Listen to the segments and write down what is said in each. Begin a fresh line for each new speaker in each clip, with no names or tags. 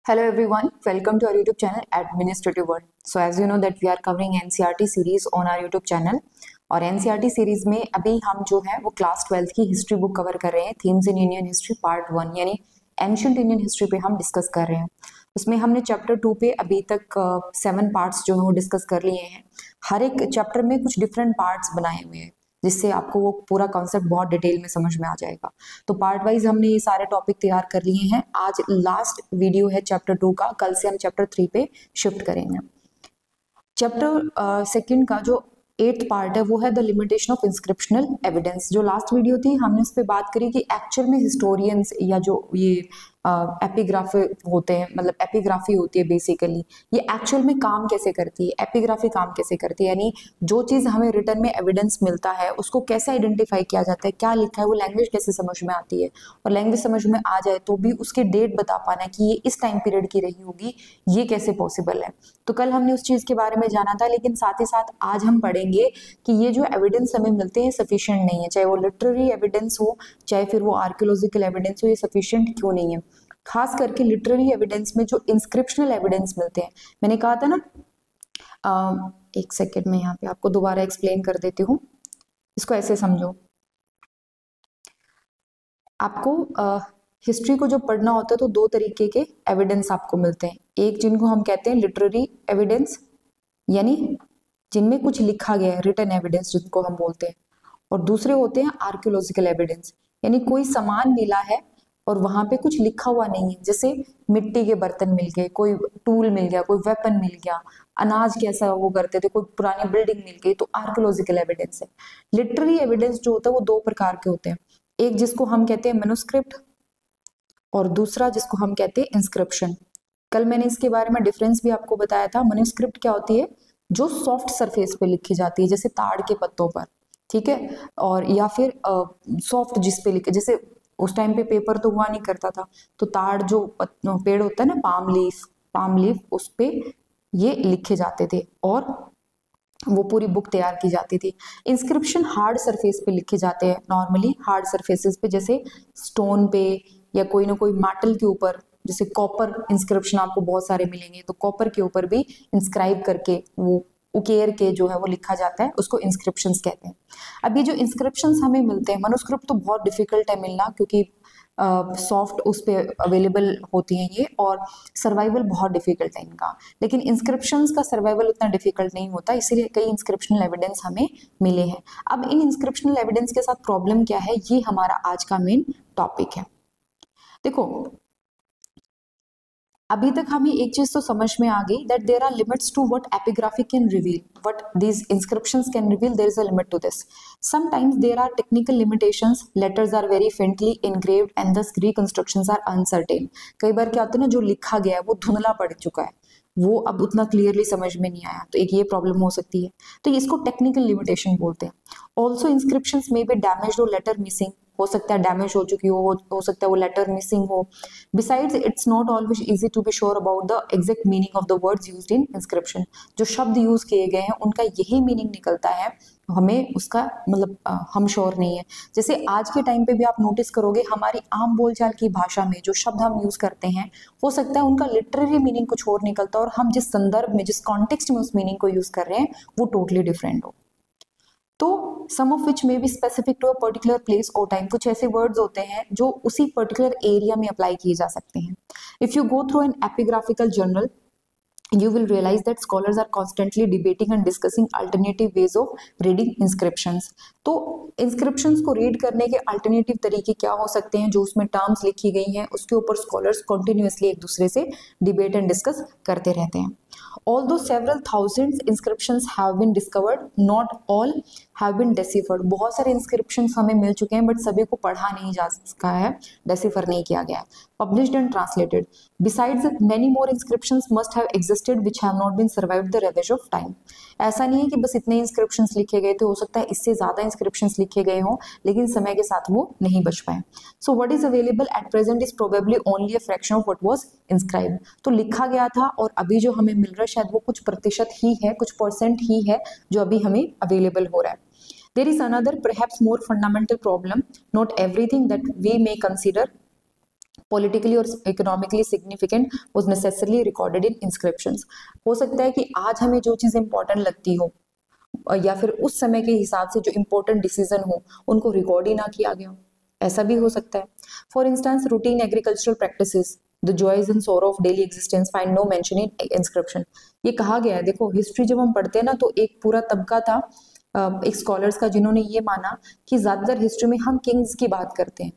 Hello everyone, welcome to our YouTube channel Administrative World. So as you know that we are covering NCERT series on our YouTube channel और NCERT series में अभी हम जो है वो class 12th की history book cover कर रहे हैं, themes in Indian history part 1 यानी एंशिएंट इंडियन हिस्ट्री पे हम डिस्कस कर रहे हैं। उसमें हमने चैप्टर 2 पे अभी तक 7 पार्ट्स जो है वो डिस्कस कर लिए हैं। हर एक चैप्टर में कुछ डिफरेंट पार्ट्स बनाए हुए हैं जिससे आपको वो पूरा कॉन्सेप्ट बहुत डिटेल में समझ में आ जाएगा। तो पार्ट वाइज हमने ये सारे टॉपिक तैयार कर लिए हैं। आज लास्ट वीडियो है चैप्टर 2 का, कल से हम चैप्टर 3 पे शिफ्ट करेंगे। चैप्टर सेकंड का जो 8th पार्ट है वो है the limitation of inscriptional evidence. जो लास्ट वीडियो थी हमने उस पर बात करी कि एक्चुअल में हिस्टोरियंस या जो ये एपिग्राफी होते हैं, मतलब एपिग्राफी होती है बेसिकली, ये एक्चुअल में काम कैसे करती है, एपिग्राफी काम कैसे करती है, यानी जो चीज़ हमें रिटर्न में एविडेंस मिलता है उसको कैसे आइडेंटिफाई किया जाता है, क्या लिखा है, वो लैंग्वेज कैसे समझ में आती है, और लैंग्वेज समझ में आ जाए तो भी उसके डेट बता पाना कि ये इस टाइम पीरियड की रही होगी, ये कैसे पॉसिबल है। तो कल हमने उस चीज़ के बारे में जाना था, लेकिन साथ ही साथ आज हम पढ़ेंगे कि ये जो एविडेंस हमें मिलते हैं सफिशिएंट नहीं है, चाहे वो लिटरेरी एविडेंस हो चाहे फिर वो आर्कियोलॉजिकल एविडेंस हो, ये सफिशिएंट क्यों नहीं है। खास करके लिटरेरी एविडेंस में जो इंस्क्रिप्शनल एविडेंस मिलते हैं, मैंने कहा था ना, एक सेकेंड में यहाँ पे आपको दोबारा एक्सप्लेन कर देती हूँ। इसको ऐसे समझो, आपको हिस्ट्री को जो पढ़ना होता है तो दो तरीके के एविडेंस आपको मिलते हैं। एक जिनको हम कहते हैं लिटरेरी एविडेंस, यानी जिनमें कुछ लिखा गया है, रिटन एविडेंस जिनको हम बोलते हैं, और दूसरे होते हैं आर्कियोलॉजिकल एविडेंस, यानी कोई सामान मिला है और वहां पे कुछ लिखा हुआ नहीं है, जैसे मिट्टी के बर्तन मिल गए, कोई टूल मिल गया, कोई वेपन मिल गया, अनाज कैसा वो करते थे, कोई पुरानी बिल्डिंग मिल गई, तो आर्कियोलॉजिकल एविडेंस है। लिटरेरी एविडेंस जो होता है वो दो प्रकार के होते हैं, एक जिसको हम कहते हैं मैन्युस्क्रिप्ट और दूसरा जिसको हम कहते हैं इंस्क्रिप्शन। कल मैंने इसके बारे में डिफरेंस भी आपको बताया था। मैन्युस्क्रिप्ट क्या होती है, जो सॉफ्ट सरफेस पे लिखी जाती है, जैसे ताड़ के पत्तों पर, ठीक है, और या फिर सॉफ्ट जिस पे लिखे, जैसे उस टाइम पे पेपर तो हुआ नहीं करता था, तो ताड़ जो पेड़ होता है ना, पाम लीफ उस पे ये लिखे जाते थे और वो पूरी बुक तैयार की जाती थी। इंस्क्रिप्शन हार्ड सरफेस पे लिखे जाते हैं, नॉर्मली हार्ड सरफेसेस पे, जैसे स्टोन पे या कोई ना कोई मेटल के ऊपर, जैसे कॉपर इंस्क्रिप्शन आपको बहुत सारे मिलेंगे, तो कॉपर के ऊपर भी इंस्क्राइब करके वो उकेर के जो है वो लिखा जाता है, उसको इंस्क्रिप्शंस कहते हैं। अब ये जो इंस्क्रिप्शंस हमें मिलते हैं, मैन्युस्क्रिप्ट तो बहुत डिफिकल्ट है मिलना, क्योंकि सॉफ्ट उस पर अवेलेबल होती हैं ये, और सर्वाइवल बहुत डिफिकल्ट है इनका, लेकिन इंस्क्रिप्शंस का सर्वाइवल उतना डिफिकल्ट नहीं होता, इसीलिए कई इंस्क्रिप्शनल एविडेंस हमें मिले हैं। अब इन इंस्क्रिप्शनल एविडेंस के साथ प्रॉब्लम क्या है, ये हमारा आज का मेन टॉपिक है। देखो, अभी तक हमें एक चीज तो समझ में आ गई that there are limits to what epigraphy can reveal, what these inscriptions can reveal, there is a limit to this. Sometimes there are technical limitations, letters are very faintly engraved and the reconstructions are uncertain. कई बार क्या होता है ना, जो लिखा गया है वो धुंधला पड़ चुका है, वो अब उतना क्लियरली समझ में नहीं आया, तो एक ये प्रॉब्लम हो सकती है, तो इसको टेक्निकल लिमिटेशन बोलते हैं। Also inscriptions may be damaged और लेटर मिसिंग, हो सकता है डैमेज हो चुकी हो सकता है वो लेटर मिसिंग हो। Besides it's not always easy to be sure about the exact meaning of the words used in inscription. जो शब्द यूज किए गए हैं उनका यही मीनिंग निकलता है, हमें उसका मतलब हम श्योर नहीं है। जैसे आज के टाइम पे भी आप नोटिस करोगे, हमारी आम बोलचाल की भाषा में जो शब्द हम यूज करते हैं, हो सकता है उनका लिटरेरी मीनिंग कुछ और निकलता है, और हम जिस संदर्भ में, जिस कॉन्टेक्स्ट में उस मीनिंग को यूज कर रहे हैं वो टोटली डिफरेंट हो। तो some of which may be specific to a particular place or time, कुछ ऐसे वर्ड्स होते हैं जो उसी पर्टिकुलर एरिया में अप्लाई किए जा सकते हैं। If you go through an epigraphical journal, you will realize that scholars are constantly debating and discussing alternative ways of reading inscriptions। तो inscriptions को रीड करने के अल्टरनेटिव तरीके क्या हो सकते हैं, जो उसमें टर्म्स लिखी गई हैं उसके ऊपर स्कॉलर्स कंटिन्यूअसली एक दूसरे से डिबेट एंड डिस्कस करते रहते हैं। Although several thousands inscriptions have been discovered, not all have been deciphered। बहुत सारे inscriptions हमें मिल चुके हैं, बट सभी को पढ़ा नहीं जा सका है, डेसिफर नहीं किया गया। Published and translated। Besides, many more inscriptions must have existed which have not been survived the ravage of time। ऐसा नहीं है कि बस इतने inscriptions लिखे गए थे, हो सकता है इससे ज्यादा inscriptions लिखे गए हों, लेकिन समय के साथ वो नहीं बच पाए। So what is available at present is probably only a fraction of what was inscribed। तो लिखा गया था और अभी जो हमें मिल रहा है शायद वो कुछ प्रतिशत ही है, कुछ परसेंट ही है जो अभी हमें अवेलेबल हो रहा है। There is another perhaps more fundamental problem, not everything that we may consider politically or economically significant was necessarily recorded in inscriptions. हो सकता है कि आज हमें जो चीज़ इंपॉर्टेंट लगती हो या फिर उस समय के हिसाब से जो इम्पोर्टेंट डिसीजन हो उनको रिकॉर्ड ही ना किया गया हो, ऐसा भी हो सकता है. For instance routine agricultural practices, the joys and sorrow of daily existence find no mention in inscription. ये कहा गया है, देखो हिस्ट्री जब हम पढ़ते हैं ना तो एक पूरा तबका था एक स्कॉलर्स का जिन्होंने ये माना कि ज्यादातर हिस्ट्री में हम किंग्स की बात करते हैं,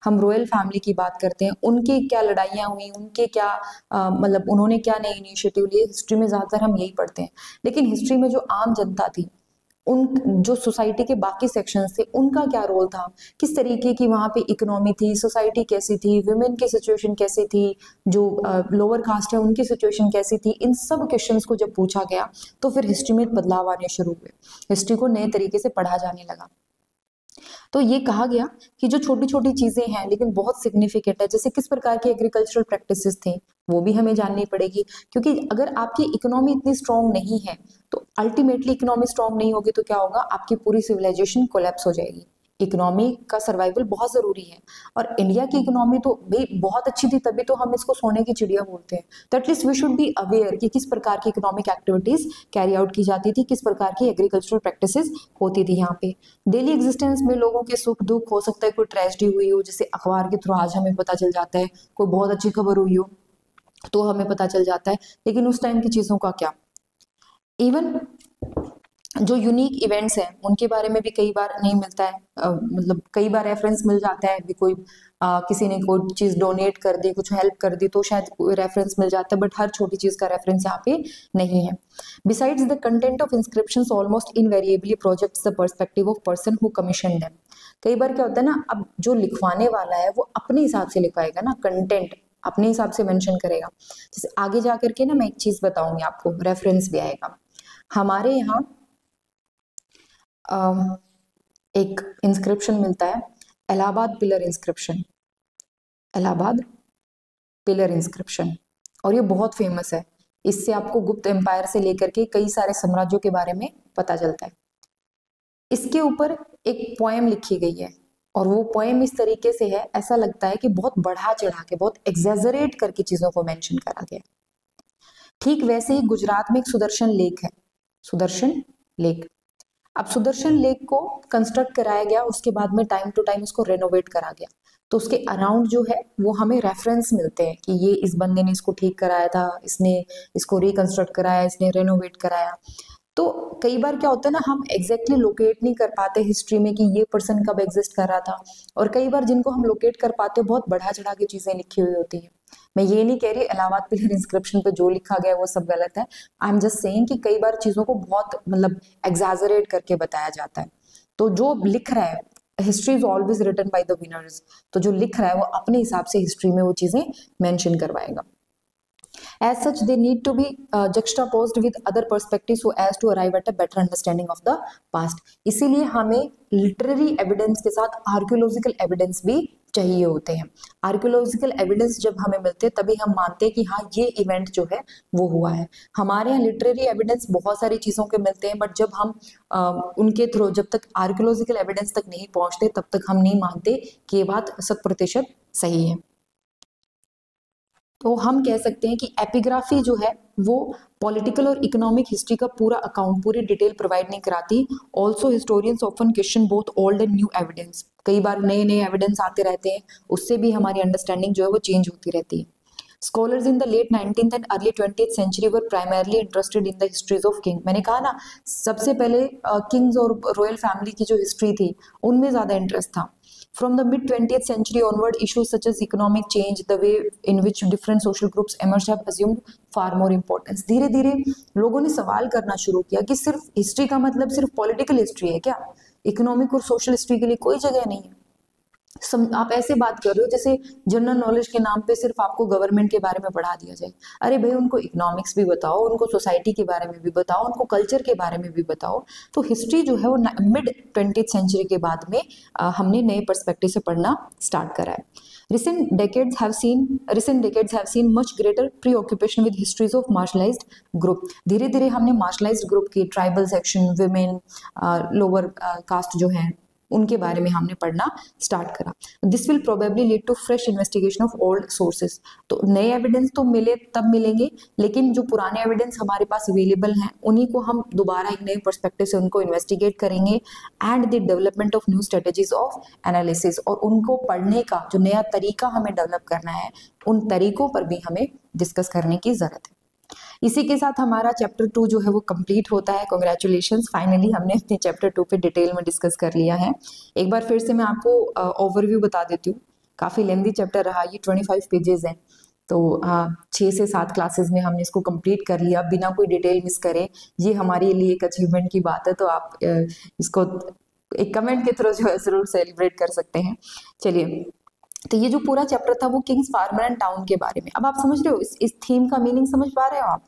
हम रॉयल फैमिली की बात करते हैं, उनकी क्या लड़ाइयाँ हुई, उनके क्या मतलब उन्होंने क्या नए इनिशिएटिव लिए, हिस्ट्री में ज्यादातर हम यही पढ़ते हैं. लेकिन हिस्ट्री में जो आम जनता थी, उन जो सोसाइटी के बाकी सेक्शंस थे, उनका क्या रोल था, किस तरीके की वहाँ पे इकोनॉमी थी, सोसाइटी कैसी थी, वुमेन की सिचुएशन कैसी थी, जो लोअर कास्ट है उनकी सिचुएशन कैसी थी, इन सब क्वेश्चंस को जब पूछा गया तो फिर हिस्ट्री में बदलाव आने शुरू हुए, हिस्ट्री को नए तरीके से पढ़ा जाने लगा. तो ये कहा गया कि जो छोटी छोटी चीजें हैं लेकिन बहुत सिग्निफिकेंट है, जैसे किस प्रकार की एग्रीकल्चरल प्रैक्टिसेस थे वो भी हमें जाननी पड़ेगी, क्योंकि अगर आपकी इकोनॉमी इतनी स्ट्रांग नहीं है तो अल्टीमेटली इकोनॉमी स्ट्रांग नहीं होगी तो क्या होगा, आपकी पूरी सिविलाइजेशन कोलैप्स हो जाएगी. इकोनॉमी का सर्वाइवल बहुत जरूरी है, और इंडिया की इकोनॉमी तो भाई बहुत अच्छी थी, तभी तो हम इसको सोने की चिड़िया बोलते हैं. तो at least we should be aware कि किस प्रकार की इकोनॉमिक एक्टिविटीज कैरी आउट की जाती थी, किस प्रकार की एग्रीकल्चरल प्रैक्टिसेस होती थी यहाँ पे. डेली एग्जिस्टेंस में लोगों के सुख दुख, हो सकता है कोई ट्रेजेडी हुई हो, जैसे अखबार के थ्रू आज हमें पता चल जाता है, कोई बहुत अच्छी खबर हुई हो तो हमें पता चल जाता है, लेकिन उस टाइम की चीजों का क्या. इवन जो यूनिक इवेंट्स हैं उनके बारे में भी कई बार नहीं मिलता है, मतलब कई बार रेफरेंस मिल जाता है भी, कोई किसी ने कोई चीज डोनेट कर दी, कुछ हेल्प कर दी तो शायद कोई रेफरेंस मिल जाता है, बट हर छोटी चीज का रेफरेंस यहाँ पे नहीं है. Besides the content of inscriptions almost invariably projects the perspective of person who commission them. कई बार क्या होता है ना, अब जो लिखवाने वाला है वो अपने हिसाब से लिखवाएगा ना, कंटेंट अपने हिसाब से मेंशन करेगा. जैसे आगे जा करके ना मैं एक चीज बताऊंगी आपको, रेफरेंस भी आएगा. हमारे यहाँ एक इंस्क्रिप्शन मिलता है, Allahabad pillar inscription, Allahabad pillar inscription, और ये बहुत फेमस है. इससे आपको गुप्त एम्पायर से लेकर के कई सारे साम्राज्यों के बारे में पता चलता है. इसके ऊपर एक पोएम लिखी गई है, और वो पोएम इस तरीके से है, ऐसा लगता है कि बहुत बढ़ा चढ़ा के, बहुत एग्जैजरेट करके चीजों को मेंशन करा गया. ठीक वैसे ही गुजरात में एक सुदर्शन लेक है, सुदर्शन लेक. अब सुदर्शन लेक को कंस्ट्रक्ट कराया गया, उसके बाद में टाइम टू टाइम उसको रेनोवेट करा गया, तो उसके अराउंड जो है वो हमें रेफरेंस मिलते हैं कि ये इस बंदे ने इसको ठीक कराया था, इसने इसको रिकंस्ट्रक्ट कराया, इसने रेनोवेट कराया. तो कई बार क्या होता है ना, हम एग्जैक्टली लोकेट नहीं कर पाते हिस्ट्री में कि ये पर्सन कब एग्जिस्ट कर रहा था, और कई बार जिनको हम लोकेट कर पाते हैं बहुत बढ़ा चढ़ा के चीजें लिखी हुई होती है. मैं ये नहीं कह रही इलाहाबाद पिलर इंस्क्रिप्शन पे जो लिखा गया वो सब गलत है, आई एम जस्ट सेइंग कि कई बार चीजों को बहुत मतलब एग्जैजरेट करके बताया जाता है. तो जो लिख रहा है, history is always written by the winners, तो जो लिख रहा है वो अपने हिसाब से हिस्ट्री में वो चीजें मेंशन करवाएगा. As such, they need to be juxtaposed with other perspectives so as to arrive at a better understanding of the past. इसीलिए हमें लिटरेरी एविडेंस के साथ आर्कियोलॉजिकल एविडेंस भी चाहिए होते हैं. आर्कियोलॉजिकल एविडेंस जब हमें मिलते हैं तभी हम मानते हैं कि हाँ ये इवेंट जो है वो हुआ है. हमारे यहाँ लिटरेरी एविडेंस बहुत सारी चीज़ों के मिलते हैं, बट जब हम उनके थ्रू जब तक आर्कियोलॉजिकल एविडेंस तक नहीं पहुँचते तब तक हम नहीं मानते कि ये बात 100% सही है. तो हम कह सकते हैं कि एपिग्राफी जो है वो पॉलिटिकल और इकोनॉमिक हिस्ट्री का पूरा अकाउंट, पूरी डिटेल प्रोवाइड नहीं कराती. Also historians often question both old and new evidence. कई बार नए नए एविडेंस आते रहते हैं, उससे भी हमारी अंडरस्टैंडिंग जो है वो चेंज होती रहती है. Scholars in the late 19th and early 20th century were primarily interested in the histories of king. मैंने कहा ना सबसे पहले किंग्स और रॉयल फैमिली की जो हिस्ट्री थी उनमें ज्यादा इंटरेस्ट था. From the mid 20th century onward, issues such as economic change, the way in which different social groups emerged have assumed far more importance. धीरे धीरे लोगों ने सवाल करना शुरू किया कि सिर्फ हिस्ट्री का मतलब सिर्फ पॉलिटिकल हिस्ट्री है क्या, इकोनॉमिक और सोशल हिस्ट्री के लिए कोई जगह नहीं है. आप ऐसे बात कर रहे हो जैसे जनरल नॉलेज के नाम पे सिर्फ आपको गवर्नमेंट के बारे में पढ़ा दिया जाए. अरे भाई उनको इकोनॉमिक्स भी बताओ, उनको सोसाइटी के बारे में भी बताओ, उनको कल्चर के बारे में भी बताओ. तो हिस्ट्री जो है वो मिड 20th सेंचुरी के बाद में हमने नए पर्सपेक्टिव से पढ़ना स्टार्ट करा है. Recent decades have seen much greater preoccupation with histories of marginalized group. धीरे धीरे हमने marginalized group की tribal section, women, lower caste जो हैं उनके बारे में हमने पढ़ना स्टार्ट करा। This will probably lead to fresh investigation of old sources. तो नए एविडेंस तो मिले तब मिलेंगे, लेकिन जो पुराने एविडेंस हमारे पास अवेलेबल हैं उन्हीं को हम दोबारा एक नए पर्सपेक्टिव से उनको इन्वेस्टिगेट करेंगे, and the development of new strategies of analysis, और उनको पढ़ने का जो नया तरीका हमें डेवलप करना है उन तरीकों पर भी हमें डिस्कस करने की जरूरत है। इसी के साथ हमारा चैप्टर 2 जो है वो कंप्लीट होता है। कॉन्ग्रेचुलेशंस, फाइनली हमने अपने चैप्टर 2 पे डिटेल में डिस्कस कर लिया है। एक बार फिर से मैं आपको ओवरव्यू बता देती हूँ। काफ़ी लेंदी चैप्टर रहा, ये 25 पेजेस हैं, तो 6 से 7 क्लासेस में हमने इसको कंप्लीट कर लिया बिना कोई डिटेल मिस करे। ये हमारे लिए एक अचीवमेंट की बात है, तो आप इसको एक कमेंट के थ्रू जो है जरूर सेलिब्रेट कर सकते हैं। चलिए, तो ये जो पूरा चैप्टर था वो किंग्स, फार्मर एंड टाउन के बारे में। अब आप समझ रहे हो, इस थीम का मीनिंग समझ पा रहे हो आप?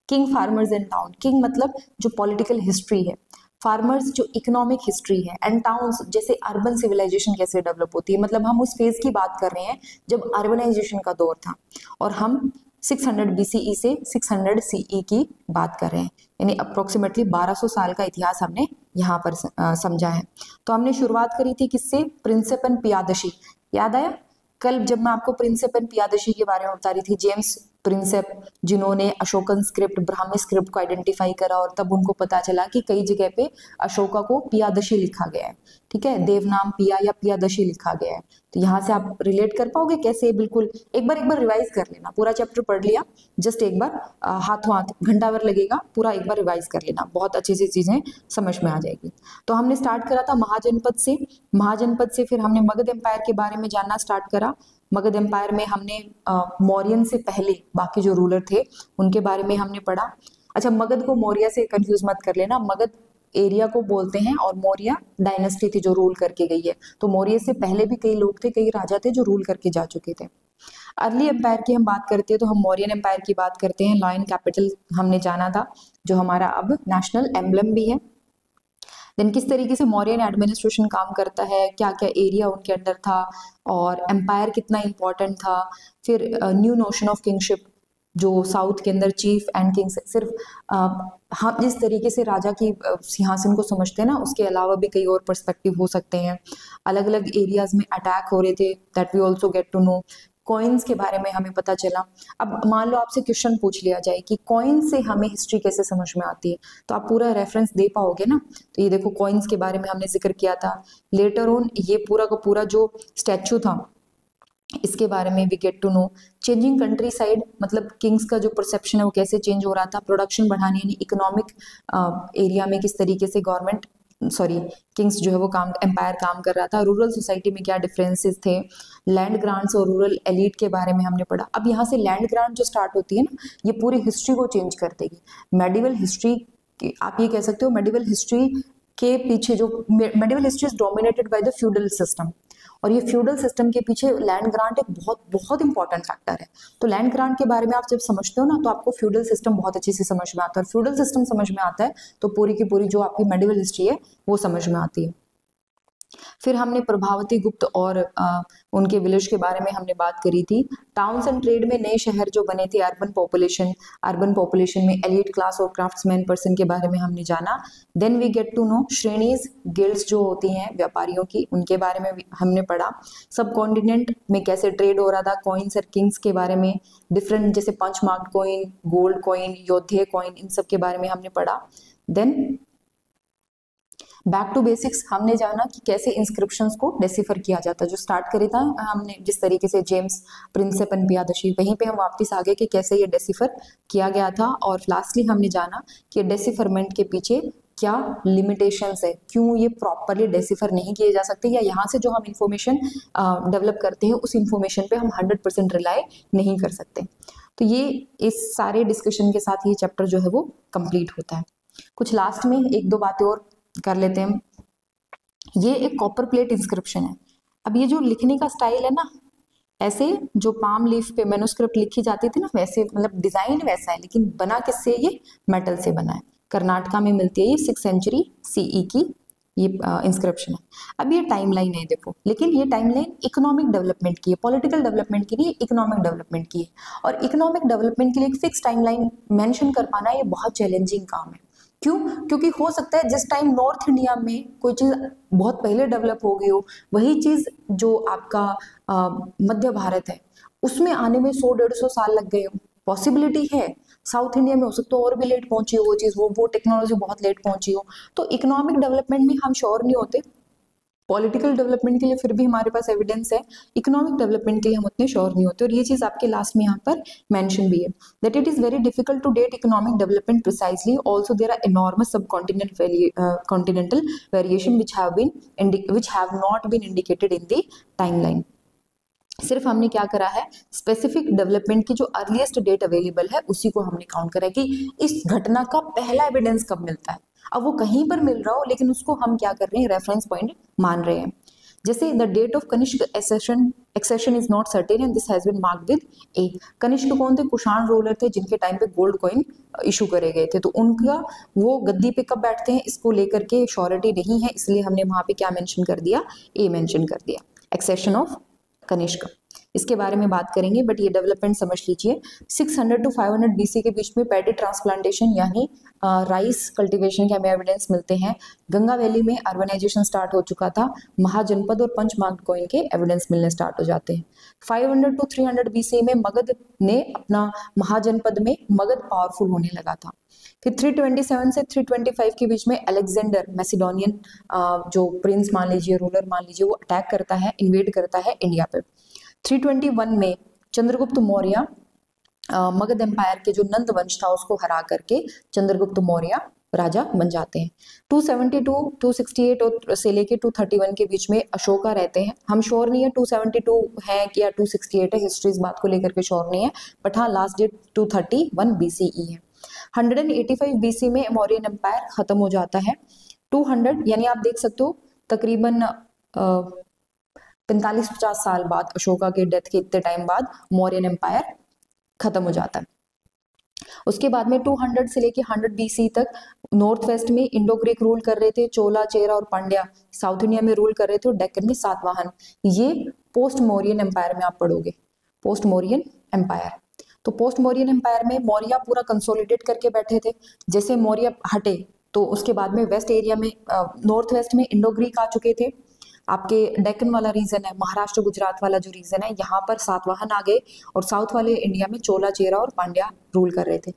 King, farmers and town. King मतलब जो पॉलिटिकल हिस्ट्री है, फार्मर्स जो इकोनॉमिक हिस्ट्री है, एंड टाउन्स जैसे अर्बन सिविलाइजेशन कैसे डेवलप होती है। मतलब हम उस फेज की बात कर रहे हैं जब अर्बनाइजेशन का दौर था, और हम 600 BCE से 600 CE की बात कर रहे हैं, यानी अप्रोक्सीमेटली 1200 साल का इतिहास हमने यहाँ पर समझा है। तो हमने शुरुआत करी थी किससे? Prinsep and Piyadassi. याद आया कल जब मैं आपको प्रिंसेप एंड पियादशी के बारे में बता रही थी, जेम्स प्रिंसेप, जिन्होंने अशोकन स्क्रिप्ट, ब्राह्मी स्क्रिप्ट को आइडेंटिफाई करा, और तब उनको पता चला कि कई जगह पे अशोका को पियादशी लिखा गया है। ठीक है, देवनाम पिया या पियादशी लिखा गया है। तो यहाँ से आप रिलेट कर पाओगे कैसे? बिल्कुल एक बार रिवाइज कर लेना। पूरा चैप्टर पढ़ लिया, जस्ट एक बार हाथों हाथ, घंटा भर लगेगा, पूरा एक बार रिवाइज कर लेना, बहुत अच्छी सी चीजें समझ में आ जाएगी। तो हमने स्टार्ट करा था महाजनपद से। महाजनपद से फिर हमने मगध एम्पायर के बारे में जानना स्टार्ट करा। मगध एम्पायर में हमने मौर्यन से पहले बाकी जो रूलर थे उनके बारे में हमने पढ़ा। अच्छा, मगध को मौर्य से कंफ्यूज मत कर लेना, मगध एरिया को बोलते हैं और मौर्य डायनेस्टी थी जो रूल करके गई है। तो मौर्य से पहले भी कई लोग थे, कई राजा थे जो रूल करके जा चुके थे। अर्ली एम्पायर की हम बात करते हैं तो हम मौर्यन एम्पायर की बात करते हैं। लॉयन कैपिटल हमने जाना था, जो हमारा अब नेशनल एम्बलम भी है। देन किस तरीके से मौर्यन एडमिनिस्ट्रेशन काम करता है, क्या क्या एरिया उनके अंडर था, और एम्पायर कितना इंपॉर्टेंट था। फिर न्यू नोशन ऑफ किंगशिप, जो साउथ के अंदर चीफ एंड किंग्स, सिर्फ हम जिस तरीके से राजा की सिंहासन को समझते हैं ना, उसके अलावा भी कई और पर्सपेक्टिव हो सकते हैं। अलग अलग एरियाज में अटैक हो रहे थे, that we also get to know. Coins के बारे में हमें पता चला। अब मान लो आपसे क्वेश्चन पूछ लिया जाए कि कॉइन से हमें हिस्ट्री कैसे समझ में आती है, तो आप पूरा रेफरेंस दे पाओगे ना। तो ये देखो, कॉइन्स के बारे में हमने जिक्र किया था। लेटर ऑन ये पूरा का पूरा जो स्टैचू था, इसके बारे में we get to know. Changing countryside, मतलब किंग्स का जो परसेप्शन है वो कैसे चेंज हो रहा था। प्रोडक्शन बढ़ाने, यानी इकोनॉमिक एरिया में किस तरीके से गवर्नमेंट, सॉरी किंग्स जो है वो काम, एम्पायर काम कर रहा था। रूरल सोसाइटी में क्या डिफरेंसेस थे। लैंड ग्रांट्स और रूरल एलिट के बारे में हमने पढ़ा। अब यहाँ से लैंड ग्रांट जो स्टार्ट होती है ना, ये पूरी हिस्ट्री को चेंज कर देगी। मेडिवल हिस्ट्री, आप ये कह सकते हो मेडिवल हिस्ट्री के पीछे जो, medieval history is dominated by the feudal system, और ये फ्यूडल सिस्टम के पीछे लैंड ग्रांट एक बहुत बहुत इंपॉर्टेंट फैक्टर है। तो लैंड ग्रांट के बारे में आप जब समझते हो ना, तो आपको फ्यूडल सिस्टम बहुत अच्छे से समझ में आता है। और फ्यूडल सिस्टम समझ में आता है तो पूरी की पूरी जो आपकी मेडिवल हिस्ट्री है वो समझ में आती है। फिर हमने प्रभावती गुप्त और उनके विलेज के बारे में हमने बात करी थी। टाउन्स एंड ट्रेड में नए शहर जो बने थे, अर्बन पॉपुलेशन में एलिट क्लास और क्राफ्ट्समैन पर्सन के बारे में हमने जाना। Then we get to know श्रेणीज, गिल्ड्स जो होती हैं व्यापारियों की, उनके बारे में हमने पढ़ा। सब कॉन्टिनेंट में कैसे ट्रेड हो रहा था, कॉइन्स और किंग्स के बारे में, डिफरेंट जैसे punch marked coin, gold coin, Yaudheya coin, इन सब के बारे में हमने पढ़ा। देन बैक टू बेसिक्स हमने जाना कि कैसे इंस्क्रिप्शंस को डेसिफर किया जाता है, जो स्टार्ट करी था हमने जिस तरीके से जेम्स प्रिंसेप एंड पियादशी, वहीं पे हम वापस आ गए कि कैसे ये डेसिफर किया गया था। और लास्टली हमने जाना कि डेसिफरमेंट के पीछे क्या लिमिटेशंस है, क्यों ये प्रॉपरली डेसिफर नहीं किए जा सकते, या यहाँ से जो हम इंफॉर्मेशन डेवलप करते हैं उस इंफॉर्मेशन पे हम 100% रिलाई नहीं कर सकते। तो ये इस सारे डिस्कशन के साथ ये चैप्टर जो है वो कंप्लीट होता है। कुछ लास्ट में एक दो बातें और कर लेते हैं। ये एक कॉपर प्लेट इंस्क्रिप्शन है। अब ये जो लिखने का स्टाइल है ना, ऐसे जो पाम लीफ पे मैन्युस्क्रिप्ट लिखी जाती थी ना, वैसे मतलब डिजाइन वैसा है, लेकिन बना किससे? ये मेटल से बना है। कर्नाटका में मिलती है ये 6th सेंचुरी CE की ये इंस्क्रिप्शन है। अब ये टाइमलाइन है देखो, लेकिन ये टाइमलाइन इकोनॉमिक डेवलपमेंट की है, पॉलिटिकल डेवलपमेंट की नहीं, इकोनॉमिक डेवलपमेंट की है। और इकोनॉमिक डेवलपमेंट के लिए एक फिक्स टाइमलाइन मेंशन कर पाना ये बहुत चैलेंजिंग काम है। क्यों? क्योंकि हो सकता है जिस टाइम नॉर्थ इंडिया में कोई चीज बहुत पहले डेवलप हो गई हो, वही चीज जो आपका मध्य भारत है उसमें आने में 100-150 साल लग गए हो। पॉसिबिलिटी है। साउथ इंडिया में हो सकता है और भी लेट पहुंची हो वो चीज, वो टेक्नोलॉजी बहुत लेट पहुंची हो। तो इकोनॉमिक डेवलपमेंट में हम श्योर नहीं होते। पॉलिटिकल डेवलपमेंट के लिए फिर भी हमारे पास एविडेंस है, इकोनॉमिक डेवलपमेंट के लिए हम उतने श्योर नहीं होते। और ये चीज आपके लास्ट में यहाँ पर मेंशन भी है that it is very difficult to date economic development precisely, also there are enormous subcontinental variation which have not been indicated in the timeline। सिर्फ हमने क्या करा है, स्पेसिफिक डेवलपमेंट की जो अर्लीस्ट डेट अवेलेबल है उसी को हमने काउंट करा है कि इस घटना का पहला एविडेंस कब मिलता है। अब वो कहीं पर मिल रहा हो लेकिन उसको हम क्या कर रहे हैं, रेफरेंस पॉइंट मान रहे हैं। जैसे the date of Kanishka accession is not certain and this has been marked with a. Kanishka कौन थे? कुषाण रूलर थे जिनके टाइम पे गोल्ड कॉइन इशू करे गए थे। तो उनका वो गद्दी पे कब बैठते हैं इसको लेकर के श्योरिटी नहीं है, इसलिए हमने वहां पे क्या मेंशन कर दिया, ए मेंशन कर दिया, एक्सेशन ऑफ कनिष्क। इसके बारे में बात करेंगे बट ये डेवलपमेंट समझ लीजिए। 600 to 500 BC के बीच में पैडी ट्रांसप्लांटेशन यानी राइस कल्टीवेशन के हमें एविडेंस मिलते हैं। गंगा वैली में अर्बनाइजेशन स्टार्ट हो चुका था। महाजनपद और पंचमार्ग कॉइन के एविडेंस मिलने स्टार्ट हो जाते हैं। 500 to 300 BC में मगध ने अपना महाजनपद में मगध पावरफुल होने लगा था। फिर 327 से 325 के बीच में अलेक्जेंडर मैसिडोनियन जो प्रिंस मान लीजिए, रूलर मान लीजिए, वो अटैक करता है, इन्वेड करता है इंडिया पे। 321 में चंद्रगुप्त मौर्य मगध एम्पायर के जो नंद वंश था उसको हरा करके चंद्रगुप्त मौर्य राजा बन जाते हैं। 272, 268 और से लेके 231 के बीच में अशोका रहते हैं। हम श्योर नहीं है 272 है कि या 268 है, हिस्ट्री इस बात को लेकर के श्योर नहीं है, बट हाँ लास्ट डेट 231 BCE है। 185 BC में मौर्यन एम्पायर खत्म हो जाता है। 200 यानी आप देख सकते हो तकरीबन 45-50 साल बाद अशोका के डेथ के इतने टाइम बाद मौर्यन एम्पायर खत्म हो जाता है। उसके बाद में 200 से लेके 100 BC तक नॉर्थ वेस्ट में इंडो ग्रीक रूल कर रहे थे, चोला, चेरा और पांड्या साउथ इंडिया में रूल कर रहे थे और डेक्कन में सातवाहन। ये पोस्ट मौर्यन एम्पायर में आप पढ़ोगे, पोस्ट मौर्यन एम्पायर। तो पोस्ट मौर्यन एम्पायर में मौर्य पूरा कंसोलिडेट करके बैठे थे। जैसे मौर्य हटे तो उसके बाद में वेस्ट एरिया में नॉर्थ वेस्ट में इंडो ग्रीक आ चुके थे। आपके डेक्कन वाला रीजन है, महाराष्ट्र गुजरात वाला जो रीजन है, यहाँ पर सातवाहन आ गए और साउथ वाले इंडिया में चोला, चेरा और पांड्या रूल कर रहे थे।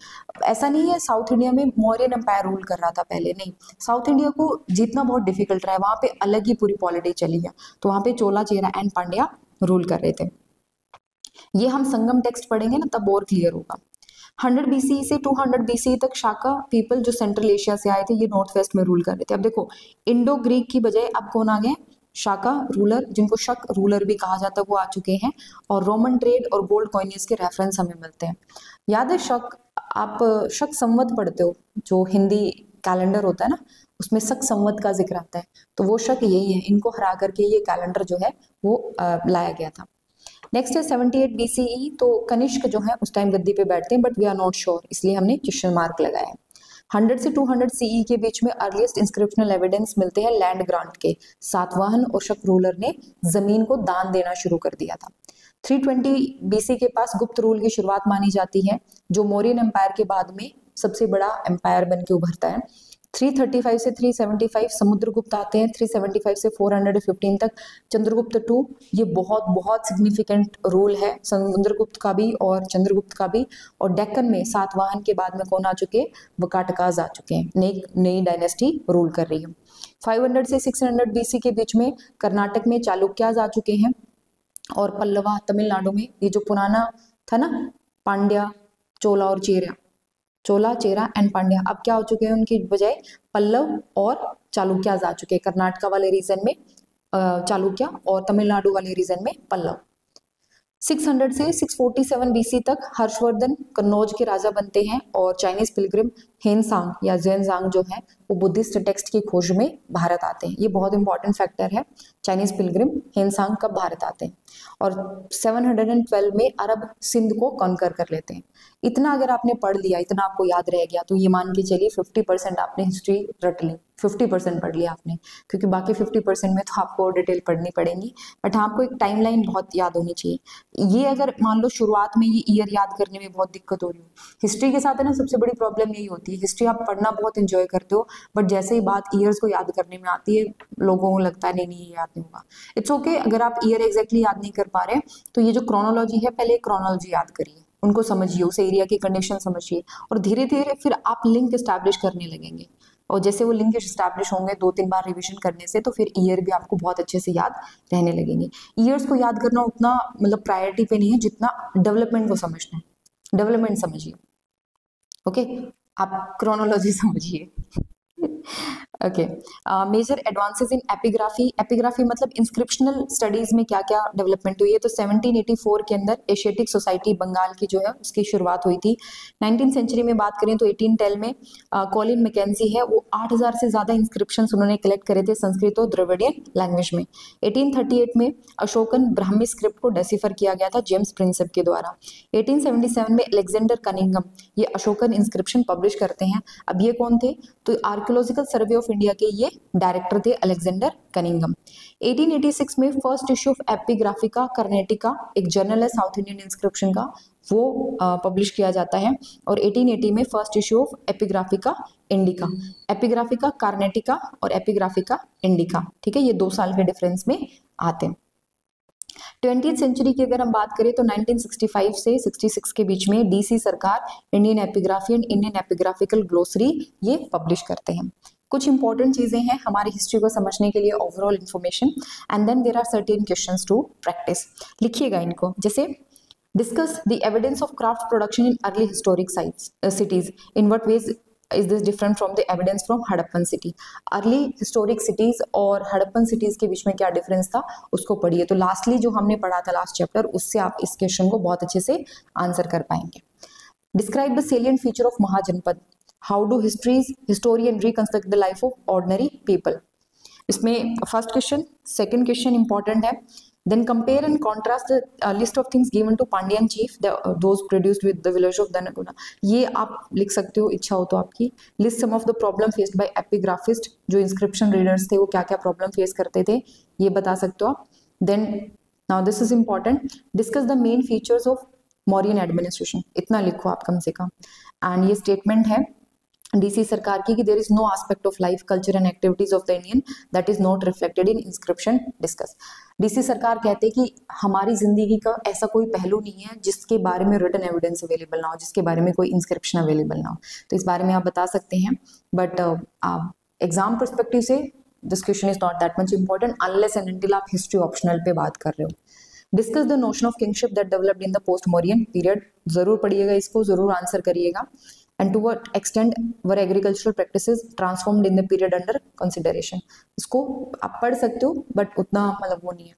ऐसा नहीं है साउथ इंडिया में मौर्यन एम्पायर रूल कर रहा था पहले, नहीं, साउथ इंडिया को जीतना बहुत डिफिकल्ट रहा है, वहां पे अलग ही पूरी पॉलिटी चली है, तो वहां पे चोला, चेरा एंड पांड्या रूल कर रहे थे। ये हम संगम टेक्स्ट पढ़ेंगे ना तब और क्लियर होगा। 100 BC से 200 BC तक शाका पीपल जो सेंट्रल एशिया से आए थे ये नॉर्थ वेस्ट में रूल कर रहे थे। अब देखो इंडो ग्रीक की बजाय अब कौन आ गए, शाका रूलर, जिनको शक रूलर भी कहा जाता है, वो आ चुके हैं। और रोमन ट्रेड और गोल्ड कॉइनेज के रेफरेंस हमें मिलते हैं। याद है शक, आप शक संवत पढ़ते हो, जो हिंदी कैलेंडर होता है ना उसमें शक संवत का जिक्र आता है, तो वो शक यही है, इनको हरा करके ये कैलेंडर जो है वो लाया गया था। नेक्स्ट है 78 BCE, तो कनिष्क जो है उस टाइम गद्दी पे बैठते हैं but we are not sure, इसलिए हमने क्वेश्चन मार्क लगाया है। 100 से 200 CE के बीच में अर्लीस्ट इंस्क्रिप्शनल एविडेंस मिलते हैं लैंड ग्रांट के। सातवाहन और शक रूलर ने जमीन को दान देना शुरू कर दिया था। 320 BC के पास गुप्त रूल की शुरुआत मानी जाती है, जो मौर्यन एम्पायर के बाद में सबसे बड़ा एम्पायर बन के उभरता है। 335 से 375 समुद्रगुप्त आते हैं। 375 से 415 तक चंद्रगुप्त II, ये बहुत बहुत सिग्निफिकेंट रोल है समुद्रगुप्त का भी और चंद्रगुप्त का भी। और डेक्कन में सातवाहन के बाद में कौन आ चुके, वकाटकाज आ चुके हैं, नई डायनेस्टी रूल कर रही है। 500 से 600 BC के बीच में कर्नाटक में चालुक्याज आ चुके हैं। और पल्लवा तमिलनाडु में, ये जो पुराना था ना पांड्या, चोला और चोला, चेरा एंड पांड्या, अब क्या हो चुके हैं, उनकी बजाय पल्लव और चालुक्याज आ चुके हैं। कर्नाटका वाले रीजन में चालुक्या और तमिलनाडु वाले रीजन में पल्लव। 600 से 647 BC तक हर्षवर्धन कन्नौज के राजा बनते हैं और चाइनीज पिलग्रिम हेनसांग या ज़ेनज़ांग जो है वो बुद्धिस्ट टेक्स्ट की खोज में भारत आते हैं। ये बहुत इंपॉर्टेंट फैक्टर है, चाइनीज पिलग्रिम हेनसांग कब भारत आते हैं। और 712 में अरब सिंध को कॉन्कर कर लेते हैं। इतना अगर आपने पढ़ लिया, इतना आपको याद रह गया, तो ये मान के चलिए 50% आपने हिस्ट्री रट ली। 50% पढ़ लिया आपने, क्योंकि बाकी 50% में तो आपको डिटेल पढ़नी पड़ेगी, बट हाँ आपको एक टाइमलाइन बहुत याद होनी चाहिए। ये अगर मान लो शुरुआत में ये ईयर याद करने में बहुत दिक्कत हो रही हो, हिस्ट्री के साथ है ना सबसे बड़ी प्रॉब्लम यही होती है, हिस्ट्री आप पढ़ना बहुत इंजॉय करते हो, बट जैसे ही बात ईयर्स को याद करने में आती है लोगों को लगता है नहीं नहीं ये याद नहीं होगा। इट्स ओके अगर आप ईयर एग्जैक्टली याद नहीं कर पा रहे, तो ये जो क्रोनोलॉजी है पहले क्रोनोलॉजी याद करिए, उनको समझिए, उस एरिया की कंडीशन समझिए, और धीरे धीरे फिर आप लिंक एस्टैब्लिश करने लगेंगे, और जैसे वो लिंक एस्टैब्लिश होंगे 2-3 बार रिवीजन करने से, तो फिर ईयर भी आपको बहुत अच्छे से याद रहने लगेंगे। ईयर्स को याद करना उतना मतलब प्रायोरिटी पे नहीं है जितना डेवलपमेंट को समझना है, डेवलपमेंट समझिए। ओके आप क्रोनोलॉजी समझिए। Okay major advances in epigraphy, epigraphy मतलब इंस्क्रिप्शनल स्टडीज में क्या क्या डेवलपमेंट हुई है, तो 1784 के अंदर एशियाटिक सोसाइटी बंगाल की जो है उसकी शुरुआत हुई थी। 19th सेंचुरी में बात करें तो 1810 में कॉलिन मैकेंजी है वो 8000 से ज्यादा इंस्क्रिप्शन उन्होंने कलेक्ट करे थे संस्कृत और द्रविडियन लैंग्वेज में। 1838 में अशोकन ब्राह्मी स्क्रिप्ट को डेसिफर किया गया था जेम्स प्रिंसेप के द्वारा। 1877 में अलेक्जेंडर कनिंघम ये अशोकन इंस्क्रिप्शन पब्लिश करते हैं। अब ये कौन थे, तो आर्कियोलॉजिकल सर्वे ऑफ इंडिया के ये डायरेक्टर थे अलेक्जेंडर कनिंघम। 1886 में फर्स्ट इश्यू ऑफ एपिग्राफिका कर्नेटिका एक जर्नल है साउथ इंडियन इंस्क्रिप्शन का, वो पब्लिश किया जाता है। और 1880 में first issue of Epigraphia Indica, Epigraphia Carnatica और एपिग्राफिका इंडिका, ठीक है, ये 2 साल के डिफरेंस में आते हैं। 20th सेंचुरी की अगर हम बात करें तो 1965 से 66 के बीच में DC Sircar Indian epigraphy and Indian epigraphical glossary ये पब्लिश करते हैं। कुछ इंपॉर्टेंट चीजें हैं हमारी हिस्ट्री को समझने के लिए, overall information, and then there are certain questions to practice. लिखिएगा इनको, जैसे discuss the evidence of craft production in early historic sites cities, in what ways is this different from the evidence from Harappan city. Early historic cities और Harappan cities के बीच में क्या difference था उसको पढ़िए। तो लास्टली जो हमने पढ़ा था लास्ट चैप्टर, उससे आप इस क्वेश्चन को बहुत अच्छे से आंसर कर पाएंगे। Describe the salient feature of mahajanapada, how do historian reconstruct the life of ordinary people. इसमें first question, second question important है। Then compare and contrast the list of things given to Pandyan chief, those produced with the village of Danaguna। ये आप लिख सकते हो इच्छा हो तो आपकी। List some of the problem faced by epigraphist, जो inscription readers थे वो क्या क्या problem face करते थे ये बता सकते हो आप। Then now this is important, discuss the main features of Mauryan administration, इतना लिखो आप कम से कम। And ये statement है डीसी सरकार की कि there is no aspect of life culture and activities of the Indian that is not reflected in inscription discuss. DC Sircar कहते हैं कि हमारी जिंदगी का ऐसा कोई पहलू नहीं है जिसके बारे में रिटन एविडेंस अवेलेबल ना हो, जिसके बारे में कोई इंस्क्रिप्शन अवेलेबल ना हो, तो इस बारे में आप बता सकते हैं। बट एग्जाम परस्पेक्टिव से this question is not that much important unless and until आप हिस्ट्री ऑप्शनल पे बात कर रहे हो। Discuss the notion of kingship that developed in the post Mauryan period, जरूर पढ़िएगा इसको, जरूर आंसर करिएगा। And to what extent were agricultural practices transformed in the period under consideration, इसको आप पढ़ सकते हो बट उतना मतलब वो नहीं है।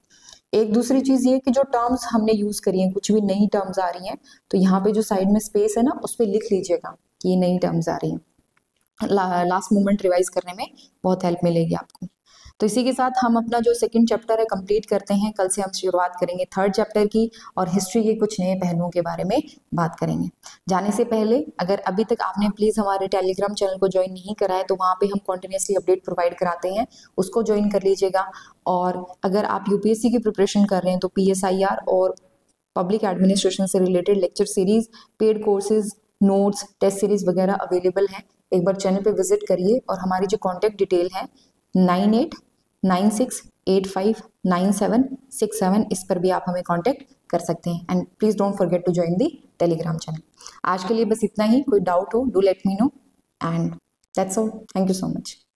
एक दूसरी चीज ये कि जो टर्म्स हमने यूज करी हैं, कुछ भी नई टर्म्स आ रही हैं तो यहाँ पे जो साइड में स्पेस है ना उस पर लिख लीजिएगा कि ये नई टर्म्स आ रही हैं। लास्ट मोमेंट रिवाइज करने में बहुत हेल्प मिलेगी आपको। तो इसी के साथ हम अपना जो सेकंड चैप्टर है कंप्लीट करते हैं। कल से हम शुरुआत करेंगे थर्ड चैप्टर की और हिस्ट्री के कुछ नए पहलुओं के बारे में बात करेंगे। जाने से पहले अगर अभी तक आपने प्लीज हमारे टेलीग्राम चैनल को ज्वाइन नहीं करा है तो वहाँ पे हम कॉन्टिन्यूसली अपडेट प्रोवाइड कराते हैं, उसको ज्वाइन कर लीजिएगा। और अगर आप यूपीएससी की प्रिपरेशन कर रहे हैं तो PSIR और पब्लिक एडमिनिस्ट्रेशन से related lecture series, paid courses, notes, test series वगैरह अवेलेबल हैं। एक बार चैनल पे विजिट करिए और हमारी जो कॉन्टैक्ट डिटेल है 9896859767 इस पर भी आप हमें कांटेक्ट कर सकते हैं। And please don't forget to join the Telegram channel. आज के लिए बस इतना ही, कोई डाउट हो do let me know and that's all. Thank you so much.